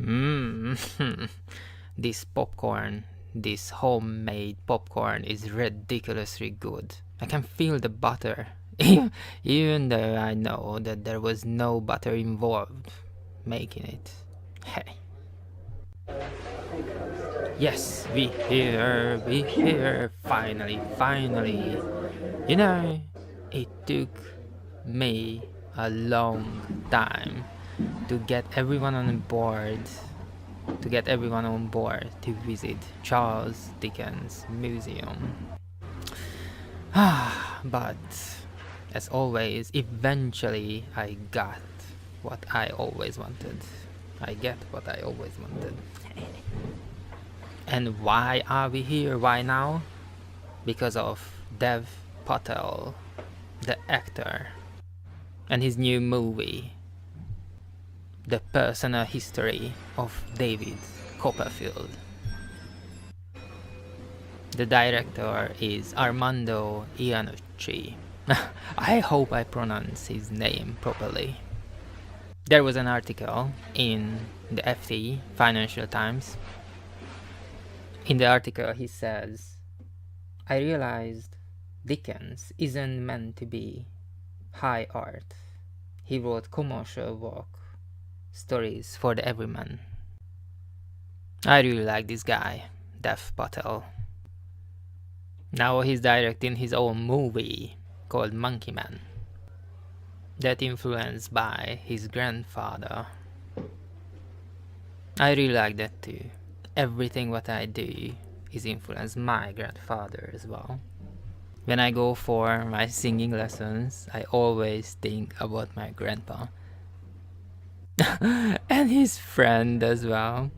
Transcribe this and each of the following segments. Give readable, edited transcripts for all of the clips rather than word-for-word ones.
Mmm. This popcorn, this homemade popcorn is ridiculously good. I can feel the butter, even though I know that there was no butter involved making it. Hey. Yes, we here, finally, finally. You know, it took me a long time to get everyone on board to visit Charles Dickens Museum. But as always, eventually I got what I always wanted. I get what I always wanted. And why are we here? Why now? Because of Dev Patel, the actor, and his new movie, The Personal History of David Copperfield. The director is Armando Iannucci. I hope I pronounce his name properly. There was an article in the FT, Financial Times. In the article he says, I realized Dickens isn't meant to be high art. He wrote commercial work, stories for the everyman. I really like this guy, Dev Patel. Now he's directing his own movie called Monkey Man, that influenced by his grandfather. I really like that too. Everything what I do is influenced my grandfather as well. When I go for my singing lessons, I always think about my grandpa. And his friend as well.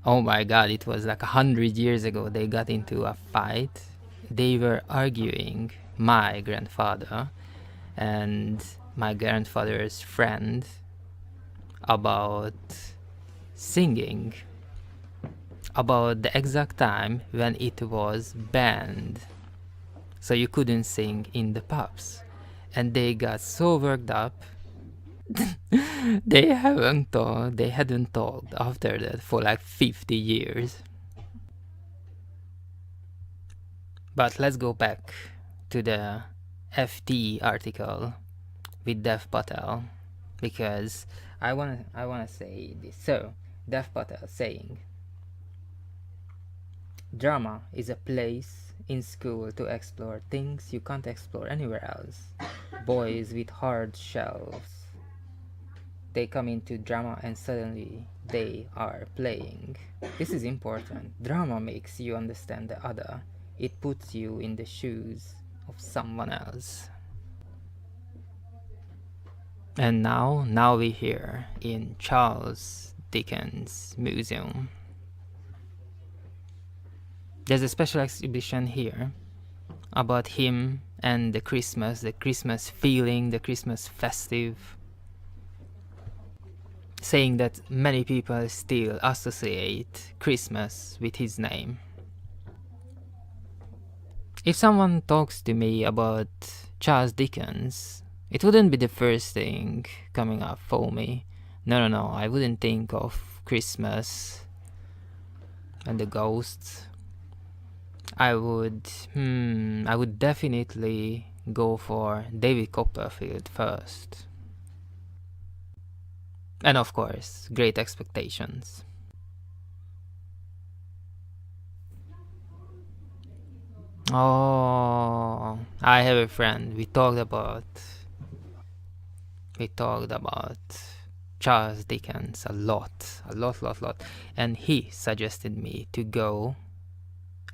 Oh my god, it was like 100 years ago, they got into a fight. They were arguing, my grandfather and my grandfather's friend, about singing, about the exact time when it was banned, so you couldn't sing in the pubs. And they got so worked up. They hadn't talked after that for like 50 years. But let's go back to the FT article with Dev Patel, because I wanna say this. So Dev Patel saying, drama is a place in school to explore things you can't explore anywhere else. Boys with hard shells, they come into drama and suddenly they are playing. This is important. Drama makes you understand the other. It puts you in the shoes of someone else. And now we're here in Charles Dickens Museum. There's a special exhibition here about him and the Christmas feeling, the Christmas festive, saying that many people still associate Christmas with his name. If someone talks to me about Charles Dickens, it wouldn't be the first thing coming up for me. No, I wouldn't think of Christmas and the ghosts. I would definitely go for David Copperfield first. And of course, Great Expectations. Oh, I have a friend. We talked about Charles Dickens a lot. And he suggested me to go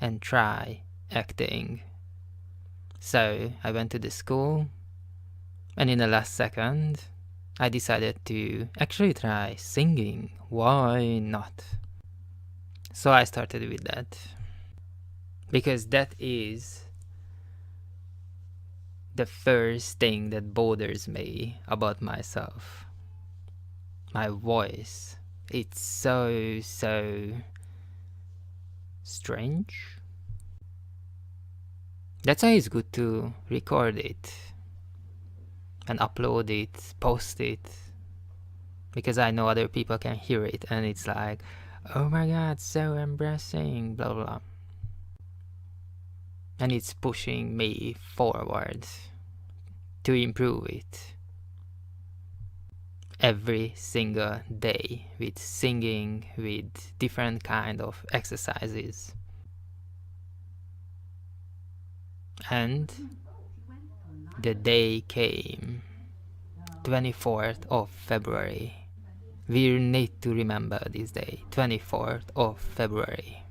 and try acting. So I went to the school, and in the last second, I decided to actually try singing. Why not? So I started with that, because that is the first thing that bothers me about myself. My voice. It's so strange. That's why it's good to record it and upload it, post it, because I know other people can hear it and it's like, oh my god, so embarrassing, blah blah blah. And it's pushing me forward to improve it every single day with singing, with different kind of exercises. And the day came, 24th of February. We need to remember this day, 24th of February.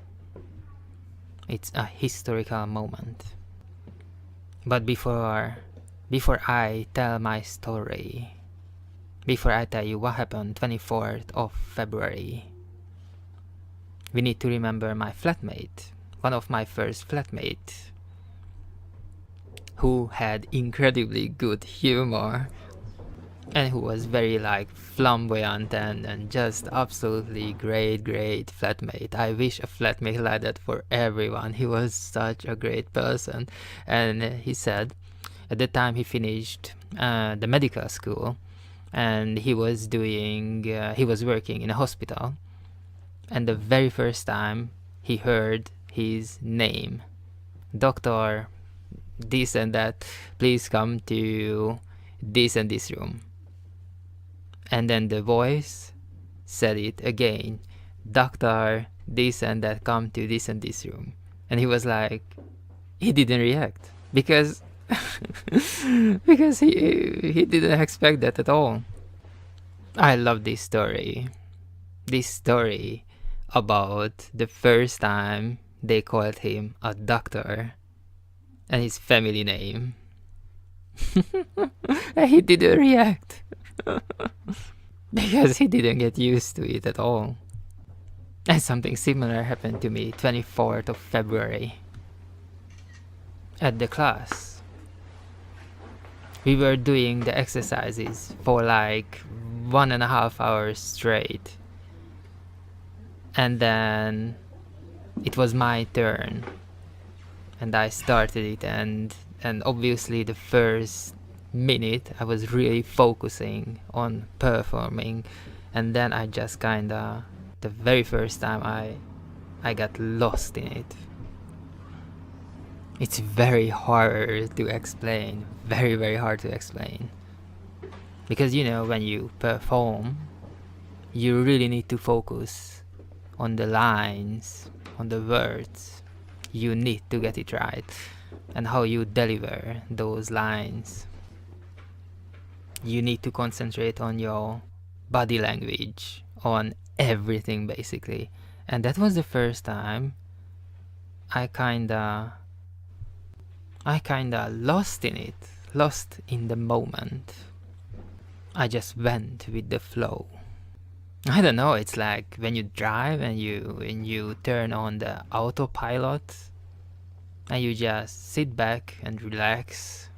It's a historical moment. But before I tell my story, before I tell you what happened 24th of February, we need to remember my flatmate, one of my first flatmates, who had incredibly good humor and who was very like flamboyant and just absolutely great flatmate. I wish a flatmate like that for everyone. He was such a great person. And he said at the time he finished the medical school, and he was working in a hospital, and the very first time he heard his name, Doctor this and that, please come to this and this room. And then the voice said it again, Doctor this and that, come to this and this room. And he was like, he didn't react because because he didn't expect that at all. I love this story. This story about the first time they called him a doctor and his family name. And he didn't react because he didn't get used to it at all. And something similar happened to me 24th of February at the class. We were doing the exercises for like 1.5 hours straight, and then it was my turn and I started it, and obviously the first minute I was really focusing on performing, and then I just kinda, the very first time I got lost in it. It's very hard to explain, very hard to explain, because you know, when you perform you really need to focus on the lines, on the words. You need to get it right, and how you deliver those lines. You need to concentrate on your body language, on everything basically. And that was the first time I kinda lost in it, lost in the moment. I just went with the flow. I don't know, it's like when you drive and you turn on the autopilot and you just sit back and relax.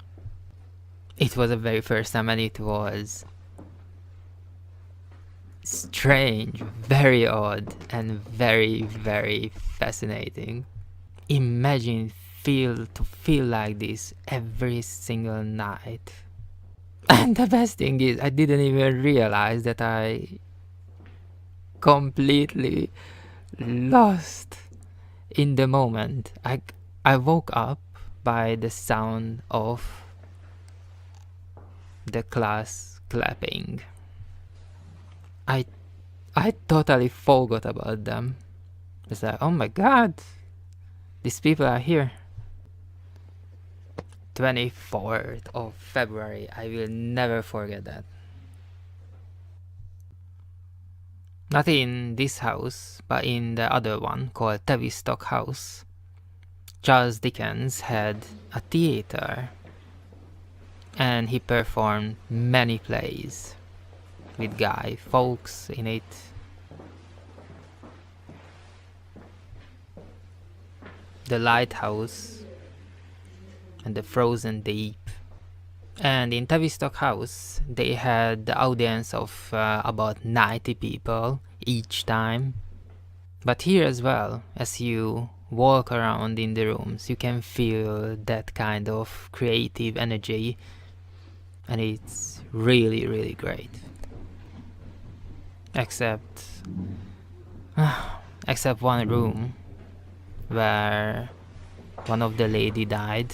It was the very first time, and it was strange, very odd, and very fascinating. Imagine to feel like this every single night. And the best thing is, I didn't even realize that I completely lost in the moment. I woke up by the sound of the class clapping. I totally forgot about them. It's like, oh my god, these people are here. 24th of February, I will never forget that. Not in this house, but in the other one called Tavistock House. Charles Dickens had a theater, and he performed many plays with Guy Fawkes in it. The Lighthouse and the Frozen Deep. And in Tavistock House, they had the audience of about 90 people each time. But here as well, as you walk around in the rooms, you can feel that kind of creative energy, and it's really great. except except one room where one of the lady died.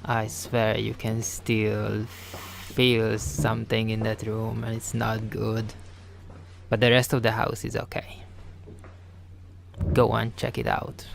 I swear you can still feel something in that room and it's not good. But the rest of the house is okay. Go and check it out.